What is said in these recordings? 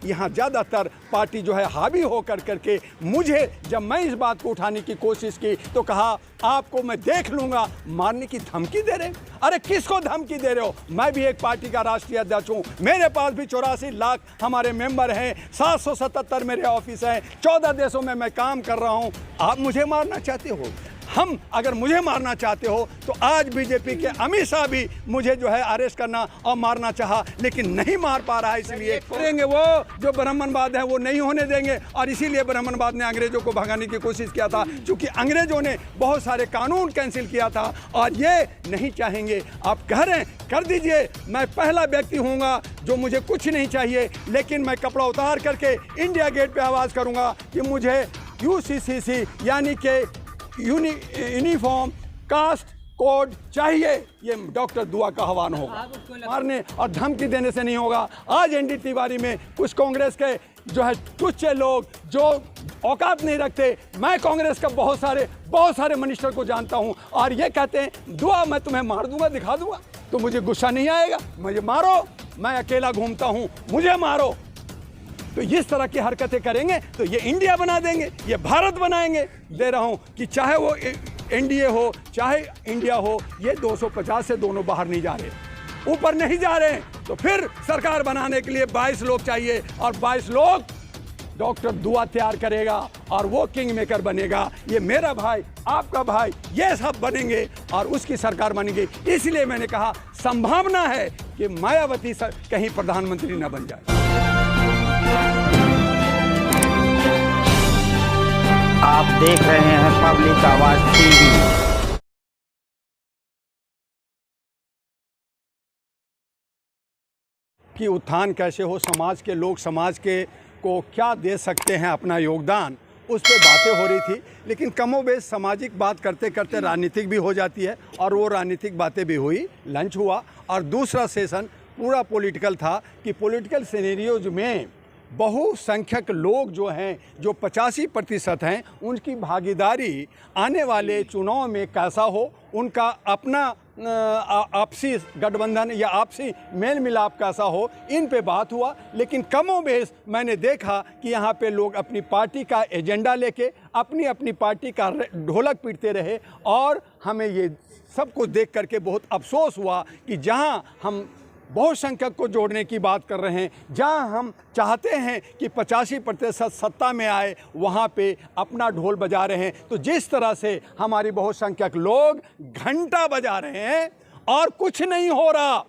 यहाँ ज़्यादातर पार्टी जो है हावी होकर करके मुझे, जब मैं इस बात को उठाने की कोशिश की तो कहा आपको मैं देख लूँगा, मारने की धमकी दे रहे हैं। अरे किसको धमकी दे रहे हो? मैं भी एक पार्टी का राष्ट्रीय अध्यक्ष हूँ, मेरे पास भी 84 लाख हमारे मेंबर हैं, 777 मेरे ऑफिस हैं, 14 देशों में मैं काम कर रहा हूँ। आप मुझे मारना चाहते हो? हम अगर मुझे मारना चाहते हो तो आज बीजेपी के अमित शाह भी मुझे जो है अरेस्ट करना और मारना चाहा, लेकिन नहीं मार पा रहा है। इसलिए करेंगे वो जो ब्राह्मणवाद है वो नहीं होने देंगे, और इसीलिए ब्राह्मणवाद ने अंग्रेजों को भगाने की कोशिश किया था, क्योंकि अंग्रेजों ने बहुत सारे कानून कैंसिल किया था और ये नहीं चाहेंगे। आप कह रहे हैं कर दीजिए, मैं पहला व्यक्ति हूँगा जो मुझे कुछ नहीं चाहिए, लेकिन मैं कपड़ा उतार करके इंडिया गेट पे आवाज़ करूँगा कि मुझे UCCC यानी कि यूनिफॉर्म कास्ट कोड चाहिए। ये डॉक्टर दुआ का आह्वान होगा, मारने और धमकी देने से नहीं होगा। आज ND तिवारी में कुछ कांग्रेस के जो है कुछ लोग जो औकात नहीं रखते, मैं कांग्रेस का बहुत सारे मिनिस्टर को जानता हूं, और ये कहते हैं दुआ मैं तुम्हें मार दूंगा, दिखा दूंगा, तो मुझे गुस्सा नहीं आएगा? मुझे मारो, मैं अकेला घूमता हूं, मुझे मारो। तो इस तरह की हरकतें करेंगे तो ये इंडिया बना देंगे, ये भारत बनाएंगे। दे रहा हूं कि चाहे वो NDA हो चाहे इंडिया हो, ये 250 से दोनों बाहर नहीं जा रहे, ऊपर नहीं जा रहे हैं। तो फिर सरकार बनाने के लिए 22 लोग चाहिए, और 22 लोग डॉक्टर दुआ तैयार करेगा और वो किंग मेकर बनेगा। ये मेरा भाई, आपका भाई, ये सब बनेंगे और उसकी सरकार बनेगी। इसलिए मैंने कहा संभावना है कि मायावती कहीं प्रधानमंत्री न बन जाए। आप देख रहे हैं पब्लिक आवाज TV। कि उत्थान कैसे हो, समाज के लोग समाज के को क्या दे सकते हैं अपना योगदान, उस पर बातें हो रही थी। लेकिन कमोबेश सामाजिक बात करते करते राजनीतिक भी हो जाती है, और वो राजनीतिक बातें भी हुई। लंच हुआ और दूसरा सेशन पूरा पॉलिटिकल था कि पॉलिटिकल सिनेरियोज में बहुसंख्यक लोग जो हैं, जो 85% हैं, उनकी भागीदारी आने वाले चुनाव में कैसा हो, उनका अपना आपसी गठबंधन या आपसी मेल मिलाप कैसा हो, इन पे बात हुआ। लेकिन कमोबेश मैंने देखा कि यहाँ पे लोग अपनी पार्टी का एजेंडा लेके अपनी अपनी पार्टी का ढोलक पीटते रहे, और हमें ये सब कुछ देख करके बहुत अफसोस हुआ कि जहाँ हम बहुसंख्यक को जोड़ने की बात कर रहे हैं, जहां हम चाहते हैं कि 85% सत्ता में आए, वहां पे अपना ढोल बजा रहे हैं। तो जिस तरह से हमारी बहुसंख्यक लोग घंटा बजा रहे हैं और कुछ नहीं हो रहा,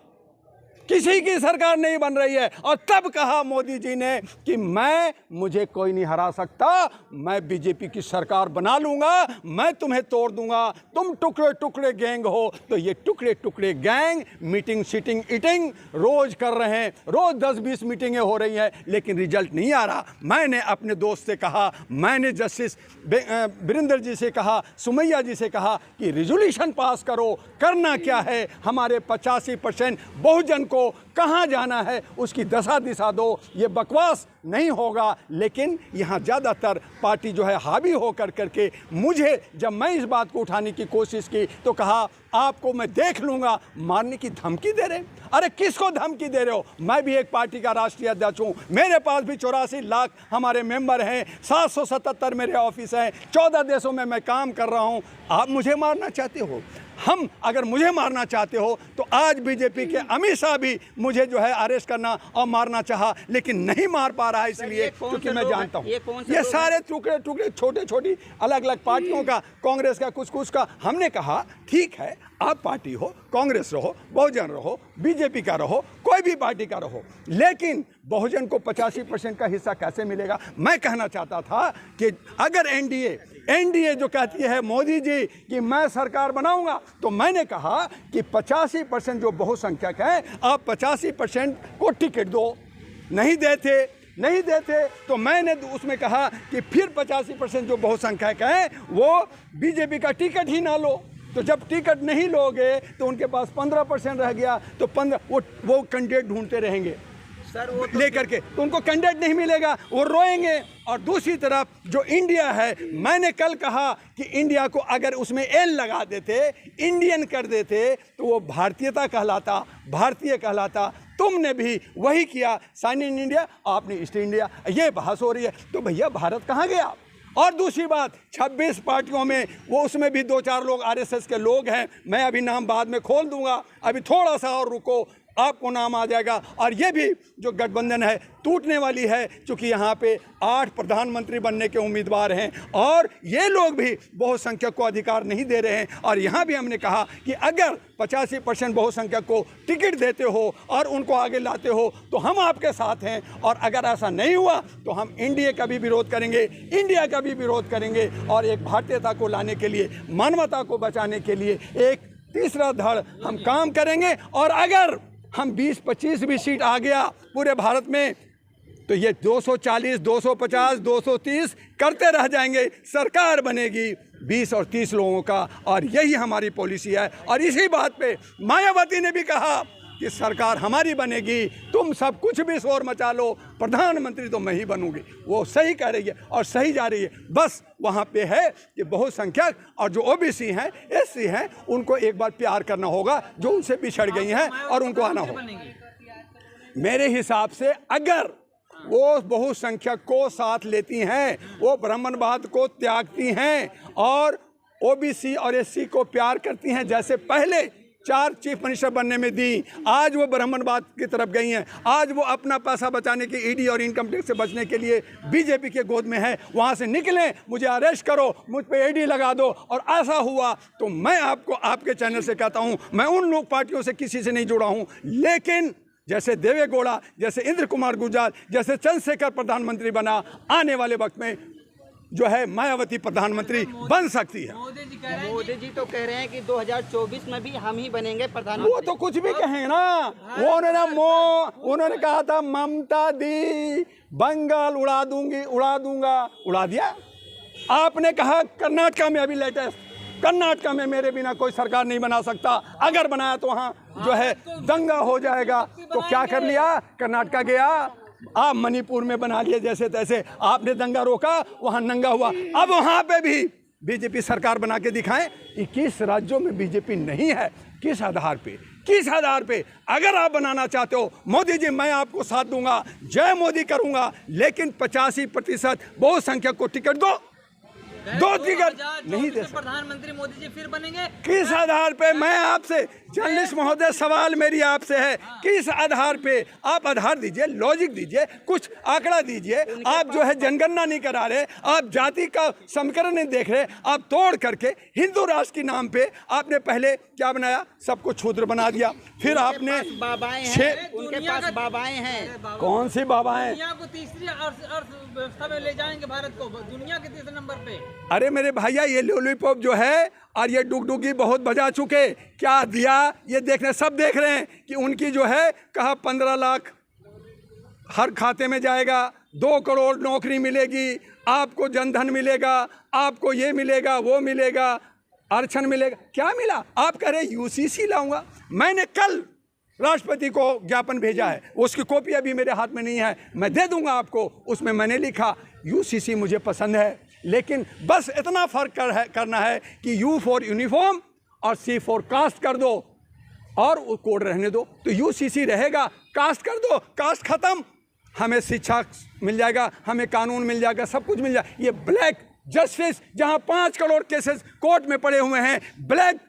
किसी की सरकार नहीं बन रही है, और तब कहा मोदी जी ने कि मुझे कोई नहीं हरा सकता, मैं बीजेपी की सरकार बना लूंगा, मैं तुम्हें तोड़ दूंगा, तुम टुकड़े टुकड़े गैंग हो। तो ये टुकड़े टुकड़े गैंग मीटिंग सीटिंग ईटिंग रोज कर रहे हैं, रोज 10-20 मीटिंगें हो रही हैं, लेकिन रिजल्ट नहीं आ रहा। मैंने अपने दोस्त से कहा, मैंने जस्टिस वीरेंद्र जी से कहा, सुमैया जी से कहा कि रिजोल्यूशन पास करो, करना क्या है, हमारे 85% बहुजन को कहां जाना है उसकी दशा दिशा दो। ये बकवास नहीं होगा। लेकिन यहाँ ज़्यादातर पार्टी जो है हावी होकर करके मुझे, जब मैं इस बात को उठाने की कोशिश की तो कहा आपको मैं देख लूँगा, मारने की धमकी दे रहे हैं। अरे किसको धमकी दे रहे हो? मैं भी एक पार्टी का राष्ट्रीय अध्यक्ष हूँ, मेरे पास भी 84 लाख हमारे मेंबर हैं, 777 मेरे ऑफिस हैं, 14 देशों में मैं काम कर रहा हूँ। आप मुझे मारना चाहते हो? हम अगर मुझे मारना चाहते हो तो आज बीजेपी के अमित शाह भी मुझे जो है अरेस्ट करना और मारना चाहा, लेकिन नहीं मार पा रहा है। इसलिए क्योंकि मैं जानता हूँ ये सारे टुकड़े टुकड़े छोटे छोटी अलग अलग पार्टियों का, कांग्रेस का, कुछ का। हमने कहा ठीक है, आप पार्टी हो, कांग्रेस रहो, बहुजन रहो, बीजेपी का रहो, कोई भी पार्टी का रहो, लेकिन बहुजन को 85% का हिस्सा कैसे मिलेगा? मैं कहना चाहता था कि अगर एनडीए जो कहती है मोदी जी कि मैं सरकार बनाऊंगा, तो मैंने कहा कि 85% जो बहुसंख्यक हैं, आप 85% को टिकट दो। नहीं देते तो मैंने उसमें कहा कि फिर 85% जो बहुसंख्यक हैं वो बीजेपी का टिकट ही ना लो। तो जब टिकट नहीं लोगे तो उनके पास 15% रह गया, तो 15 वो कैंडिडेट ढूंढते रहेंगे सर, वो तो लेकर के, तो उनको कैंडिडेट नहीं मिलेगा, वो रोएंगे। और दूसरी तरफ जो इंडिया है, मैंने कल कहा कि इंडिया को अगर उसमें एल लगा देते, इंडियन कर देते, तो वो भारतीय कहलाता। तुमने भी वही किया, साइन इन इंडिया, आपने ईस्ट इंडिया, ये बहस हो रही है। तो भैया भारत कहाँ गया? और दूसरी बात, 26 पार्टियों में वो उसमें भी 2-4 लोग आरएसएस के लोग हैं, मैं अभी नाम बाद में खोल दूंगा, अभी थोड़ा सा और रुको, आपको नाम आ जाएगा। और ये भी जो गठबंधन है टूटने वाली है, क्योंकि यहाँ पे 8 प्रधानमंत्री बनने के उम्मीदवार हैं और ये लोग भी बहुसंख्यक को अधिकार नहीं दे रहे हैं। और यहाँ भी हमने कहा कि अगर 85% बहुसंख्यक को टिकट देते हो और उनको आगे लाते हो तो हम आपके साथ हैं, और अगर ऐसा नहीं हुआ तो हम एनडीए का भी विरोध करेंगे, इंडिया का भी विरोध करेंगे, और एक भारतीयता को लाने के लिए, मानवता को बचाने के लिए एक तीसरा धड़ हम काम करेंगे। और अगर हम 20-25 भी सीट आ गया पूरे भारत में तो ये 240, 250, 230 करते रह जाएंगे, सरकार बनेगी 20 और 30 लोगों का, और यही हमारी पॉलिसी है। और इसी बात पे मायावती ने भी कहा कि सरकार हमारी बनेगी, तुम सब कुछ भी शोर मचा लो, प्रधानमंत्री तो मैं ही बनूंगी। वो सही कह रही है और सही जा रही है। बस वहाँ पे है कि बहुसंख्यक और जो ओबीसी हैं, एससी हैं, उनको एक बार प्यार करना होगा, जो उनसे बिछड़ गई हैं, और उनको आना होगा। मेरे हिसाब से अगर वो बहुसंख्यक को साथ लेती हैं, वो ब्राह्मणवाद को त्यागती हैं और ओबीसी और एससी को प्यार करती हैं, जैसे पहले 4 चीफ मिनिस्टर बनने में दी, आज वो ब्राह्मणवाद की तरफ गई हैं, आज वो अपना पैसा बचाने के ईडी और इनकम टैक्स से बचने के लिए बीजेपी के गोद में है। वहाँ से निकलें, मुझे अरेस्ट करो, मुझ पे ईडी लगा दो, और ऐसा हुआ तो मैं आपको आपके चैनल से कहता हूँ, मैं उन लोग पार्टियों से किसी से नहीं जुड़ा हूँ, लेकिन जैसे देवे गौड़ा, जैसे इंद्र कुमार गुर्जर, जैसे चंद्रशेखर प्रधानमंत्री बना, आने वाले वक्त में जो है मायावती प्रधानमंत्री बन सकती है। मोदी जी तो कह रहे हैं कि 2024 में भी हम ही बनेंगे प्रधानमंत्री। वो तो कुछ भी कहें ना, वो उन्होंने कहा था ममता दी बंगाल उड़ा दूंगी, उड़ा दूंगा, उड़ा दिया। आपने कहा कर्नाटका में, अभी लेटेस्ट कर्नाटका में मेरे बिना कोई सरकार नहीं बना सकता, अगर बनाया तो वहाँ जो है दंगा हो जाएगा। तो क्या कर लिया, कर्नाटका गया, आप मणिपुर में बना लिए जैसे तैसे, आपने दंगा रोका, वहाँ नंगा हुआ। अब वहाँ पे भी बीजेपी सरकार बना के दिखाएं। 21 राज्यों में बीजेपी नहीं है, किस आधार पे, किस आधार पे? अगर आप बनाना चाहते हो, मोदी जी मैं आपको साथ दूंगा, जय मोदी करूंगा, लेकिन 85% बहुसंख्यक को टिकट दो, 2 टिकट नहीं दे सकते। प्रधानमंत्री मोदी जी फिर बनेंगे किस आधार पे? मैं आपसे, जर्नलिस्ट महोदय, सवाल मेरी आपसे है, किस आधार पे? आप आधार दीजिए, लॉजिक दीजिए, कुछ आंकड़ा दीजिए। आप जो है जनगणना नहीं करा रहे, आप जाति का समीकरण नहीं देख रहे, आप तोड़ करके हिंदू राष्ट्र के नाम पे आपने पहले क्या बनाया, सबको शूद्र बना दिया। फिर आपने बाबाएं हैं, उनके पास बाबाएं हैं। कौन सी बाबाएं? दुनिया को तीसरी अर्थव्यवस्था में ले जाएंगे, भारत को दुनिया के तीसरे नंबर पे। अरे मेरे भैया, ये लॉलीपॉप जो है और ये डुगडुगी बहुत बजा चुके, क्या दिया ये देखने, सब देख रहे हैं कि उनकी जो है कहा 15 लाख हर खाते में जाएगा, 2 करोड़ नौकरी मिलेगी, आपको जनधन मिलेगा, आपको ये मिलेगा, वो मिलेगा, आरक्षण मिलेगा। क्या मिला? आप कह रहे यूसीसी लाऊंगा। मैंने कल राष्ट्रपति को ज्ञापन भेजा है, उसकी कॉपी अभी मेरे हाथ में नहीं है, मैं दे दूंगा आपको। उसमें मैंने लिखा यूसीसी मुझे पसंद है, लेकिन बस इतना फर्क करना है कि यू फॉर यूनिफॉर्म और सी फॉर कास्ट कर दो, और वो कोड रहने दो। तो यूसीसी रहेगा, कास्ट कर दो, कास्ट खत्म, हमें शिक्षा मिल जाएगा, हमें कानून मिल जाएगा, सब कुछ मिल जाएगा। ये ब्लैक जस्टिस, जहां 5 करोड़ केसेस कोर्ट में पड़े हुए हैं, ब्लैक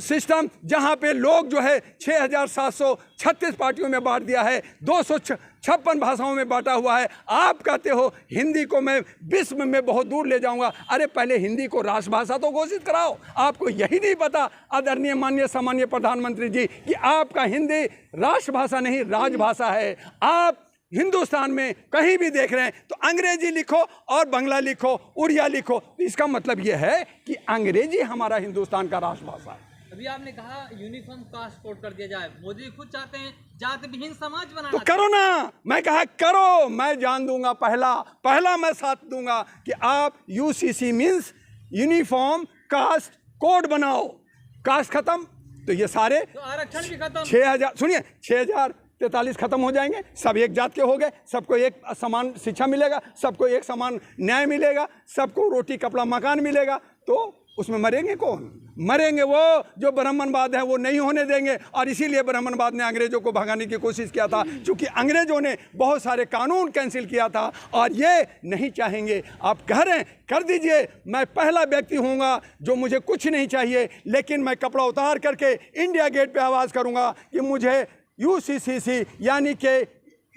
सिस्टम जहां पे लोग जो है 6736 पार्टियों में बांट दिया है, 256 भाषाओं में बांटा हुआ है। आप कहते हो हिंदी को मैं विश्व में बहुत दूर ले जाऊंगा। अरे पहले हिंदी को राष्ट्रभाषा तो घोषित कराओ। आपको यही नहीं पता आदरणीय माननीय सामान्य प्रधानमंत्री जी कि आपका हिंदी राष्ट्रभाषा नहीं राजभाषा है। आप हिंदुस्तान में कहीं भी देख रहे हैं तो अंग्रेजी लिखो और बांग्ला लिखो, उड़िया लिखो, तो इसका मतलब यह है कि अंग्रेजी हमारा हिंदुस्तान का राष्ट्रभाषा है। अभी आपने कहा यूनिफॉर्म कास्ट कोड कर दिया जाए, मोदी खुद चाहते हैं जाति विहीन समाज बनाना। तो करो ना, मैं कहा करो, मैं जान दूंगा, पहला मैं साथ दूंगा कि आप UCC means uniform caste code बनाओ। कास्ट खत्म तो ये सारे तो आरक्षण भी खत्म। 6000 सुनिए, 6043 खत्म हो जाएंगे, सब एक जात के हो गए, सबको एक समान शिक्षा मिलेगा, सबको एक समान न्याय मिलेगा, सबको रोटी कपड़ा मकान मिलेगा, तो उसमें मरेंगे कौन? मरेंगे वो जो ब्राह्मणवाद है वो नहीं होने देंगे। और इसीलिए ब्राह्मणवाद ने अंग्रेजों को भगाने की कोशिश किया था, क्योंकि अंग्रेजों ने बहुत सारे कानून कैंसिल किया था और ये नहीं चाहेंगे। आप कह रहे हैं कर दीजिए, मैं पहला व्यक्ति हूँगा जो मुझे कुछ नहीं चाहिए, लेकिन मैं कपड़ा उतार करके इंडिया गेट पे आवाज़ करूँगा कि मुझे यूसीसीसी यानी कि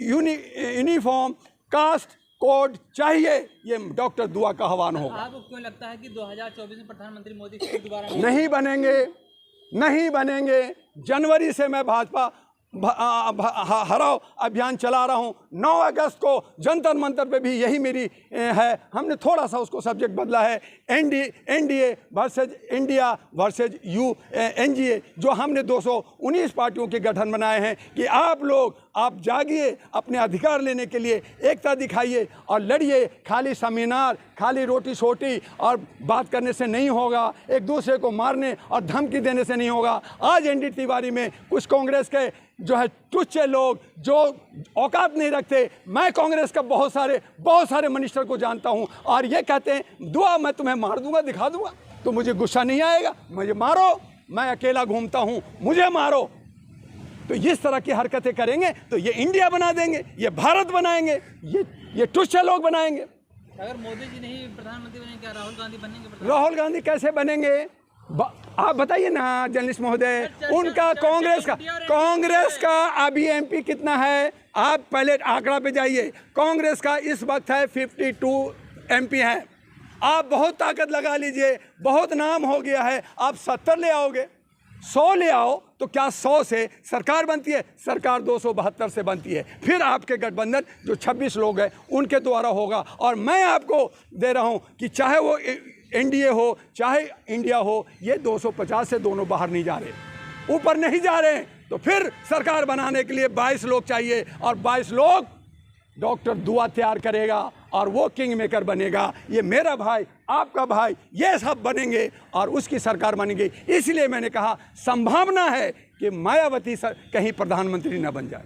यूनिफॉर्म कास्ट कोड चाहिए। ये डॉक्टर दुआ का आह्वान होगा। आपको क्यों लगता है कि 2024 में प्रधानमंत्री मोदी फिर दोबारा नहीं बनेंगे, नहीं बनेंगे। जनवरी से मैं भाजपा हराओ अभियान चला रहा हूं। 9 अगस्त को जंतर मंतर पे भी यही मेरी है। हमने थोड़ा सा उसको सब्जेक्ट बदला है, NDA versus India versus NDA, जो हमने 219 पार्टियों के गठन बनाए हैं कि आप लोग आप जागिए, अपने अधिकार लेने के लिए एकता दिखाइए और लड़िए। खाली सेमिनार, खाली रोटी सोटी और बात करने से नहीं होगा, एक दूसरे को मारने और धमकी देने से नहीं होगा। आज एनडी तिवारी में कुछ कांग्रेस के जो है टुच्चे लोग जो औकात नहीं रखते, मैं कांग्रेस का बहुत सारे मिनिस्टर को जानता हूं और ये कहते हैं दुआ मैं तुम्हें मार दूंगा, दिखा दूंगा, तो मुझे गुस्सा नहीं आएगा, मुझे मारो, मैं अकेला घूमता हूं, मुझे मारो। तो इस तरह की हरकतें करेंगे तो ये इंडिया बना देंगे, ये भारत बनाएंगे, ये टुच्चे लोग बनाएंगे। अगर मोदी जी नहीं प्रधानमंत्री बनेंगे, क्या राहुल गांधी बनेंगे? राहुल गांधी कैसे बनेंगे आप बताइए ना जर्नलिस्ट महोदय। उनका कांग्रेस का अभी एमपी कितना है? आप पहले आंकड़ा पे जाइए। कांग्रेस का इस वक्त है 52 एमपी हैं। आप बहुत ताकत लगा लीजिए, बहुत नाम हो गया है, आप 70 ले आओगे, 100 ले आओ तो क्या 100 से सरकार बनती है? सरकार 272 से बनती है। फिर आपके गठबंधन जो 26 लोग हैं उनके द्वारा होगा। और मैं आपको दे रहा हूं कि चाहे वो एनडीए हो चाहे इंडिया हो, ये 250 से दोनों बाहर नहीं जा रहे, ऊपर नहीं जा रहे। तो फिर सरकार बनाने के लिए 22 लोग चाहिए और 22 लोग डॉक्टर दुआ तैयार करेगा और वो किंग मेकर बनेगा। ये मेरा भाई, आपका भाई, ये सब बनेंगे और उसकी सरकार बनेगी। इसलिए मैंने कहा संभावना है कि मायावती कहीं प्रधानमंत्री न बन जाए।